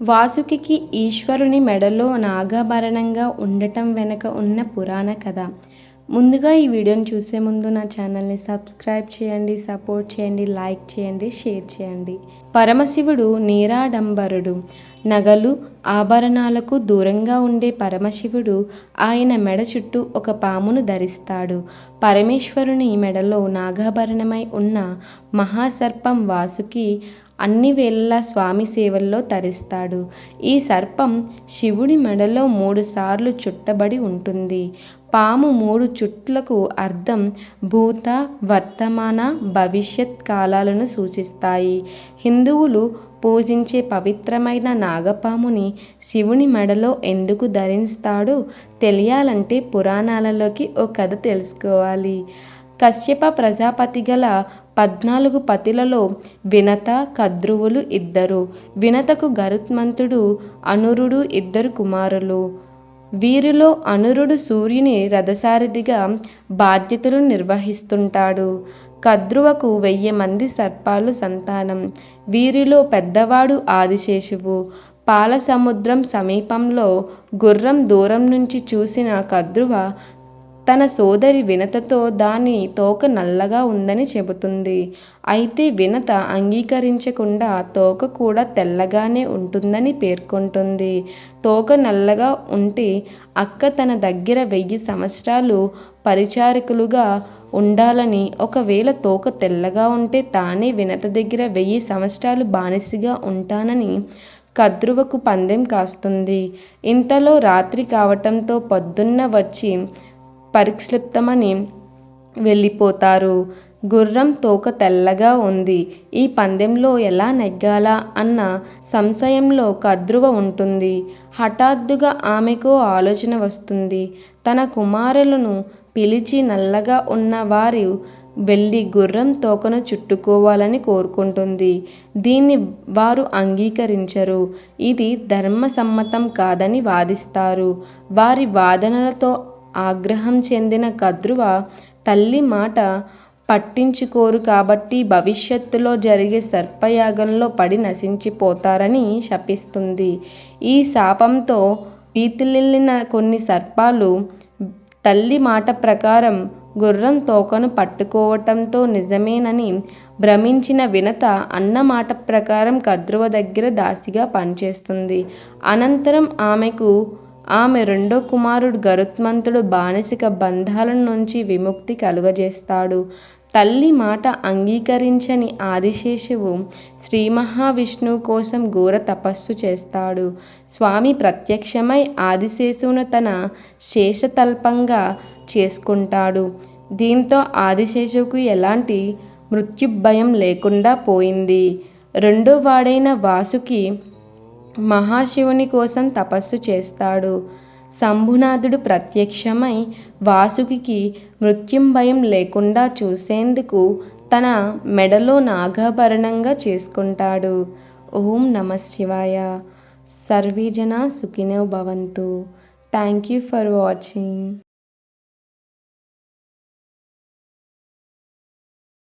వాసుకి ఈశ్వరుని మెడలో నాగాభరణంగా ఉండటం వెనుక ఉన్న పురాణ కథ. ముందుగా ఈ వీడియోని చూసే ముందు నా ఛానల్ని సబ్స్క్రైబ్ చేయండి, సపోర్ట్ చేయండి, లైక్ చేయండి, షేర్ చేయండి. పరమశివుడు నీరాడంబరుడు. నగలు ఆభరణాలకు దూరంగా ఉండే పరమశివుడు ఆయన మెడ చుట్టూ ఒక పామును ధరిస్తాడు. పరమేశ్వరుని మెడలో నాగాభరణమై ఉన్న మహాసర్పం వాసుకి అన్ని వేళలా స్వామి సేవల్లో తరిస్తాడు. ఈ సర్పం శివుడి మెడలో 3 సార్లు చుట్టబడి ఉంటుంది. పాము 3 చుట్లకు అర్థం భూత, వర్తమాన, భవిష్యత్ కాలాలను సూచిస్తాయి. హిందువులు పూజించే పవిత్రమైన నాగపాముని శివుని మెడలో ఎందుకు ధరిస్తాడో తెలియాలంటే పురాణాలలోకి ఓ కథ తెలుసుకోవాలి. కశ్యప ప్రజాపతి గల 14 పతులలో వినత, కద్రువులు 2. వినతకు గరుత్మంతుడు, అనురుడు 2 కుమారులు. వీరిలో అనురుడు సూర్యుని రథసారథిగా బాధ్యతలు నిర్వహిస్తుంటాడు. కద్రువకు 1000 మంది సర్పాలు సంతానం. వీరిలో పెద్దవాడు ఆదిశేషువు. పాల సముద్రం సమీపంలో గుర్రం దూరం నుంచి చూసిన కద్రువ తన సోదరి వినతతో దాని తోక నల్లగా ఉందని చెబుతుంది. అయితే వినత అంగీకరించకుండా తోక కూడా తెల్లగానే ఉంటుందని పేర్కొంటుంది. తోక నల్లగా ఉంటే అక్క తన దగ్గర 1000 సంవత్సరాలు పరిచారికులుగా ఉండాలని, ఒకవేళ తోక తెల్లగా ఉంటే తానే వినత దగ్గర 1000 సంవత్సరాలు బానిసగా ఉంటానని కద్రువకు పందెం కాస్తుంది. ఇంతలో రాత్రి కావటంతో పొద్దున్న వచ్చి పరిక్షిప్తమని వెళ్ళిపోతారు. గుర్రం తోక తెల్లగా ఉంది. ఈ పందెంలో ఎలా నెగ్గాలా అన్న సంశయంలో కద్రువ ఉంటుంది. హఠాత్తుగా ఆమెకు ఆలోచన వస్తుంది. తన కుమారులను పిలిచి నల్లగా ఉన్న వారు వెళ్ళి గుర్రం తోకను చుట్టుకోవాలని కోరుకుంటుంది. దీన్ని వారు అంగీకరించరు. ఇది ధర్మసమ్మతం కాదని వాదిస్తారు. వారి వాదనలతో ఆగ్రహం చెందిన కద్రువ తల్లి మాట పట్టించుకోరు కాబట్టి భవిష్యత్తులో జరిగే సర్పయాగంలో పడి నశించిపోతారని శపిస్తుంది. ఈ శాపంతో వీతిల్లిన కొన్ని సర్పాలు తల్లి మాట ప్రకారం గుర్రం తోకను పట్టుకోవటంతో నిజమేనని భ్రమించిన వినత అన్న మాట ప్రకారం కద్రువ దగ్గర దాసిగా పనిచేస్తుంది. అనంతరం ఆమె రెండో కుమారుడు గరుత్మంతుడు బానిసక బంధాల నుంచి విముక్తి కలుగజేస్తాడు. తల్లి మాట అంగీకరించని ఆదిశేషువు శ్రీ మహావిష్ణువు కోసం ఘోర తపస్సు చేస్తాడు. స్వామి ప్రత్యక్షమై ఆదిశేషువును తన శేషతల్పంగా చేసుకుంటాడు. దీంతో ఆదిశేషువుకు ఎలాంటి మృత్యుభయం లేకుండా పోయింది. రెండో వాడైన వాసుకి మహాశివుని కోసం తపస్సు చేస్తాడు. శంభునాథుడు ప్రత్యక్షమై వాసుకి మృత్యుభయం లేకుండా చూసేందుకు తన మెడలో నాగాభరణంగా చేసుకుంటాడు. ఓం నమః శివాయ. సర్వే జనా సుఖినో భవంతు. Thank you for watching.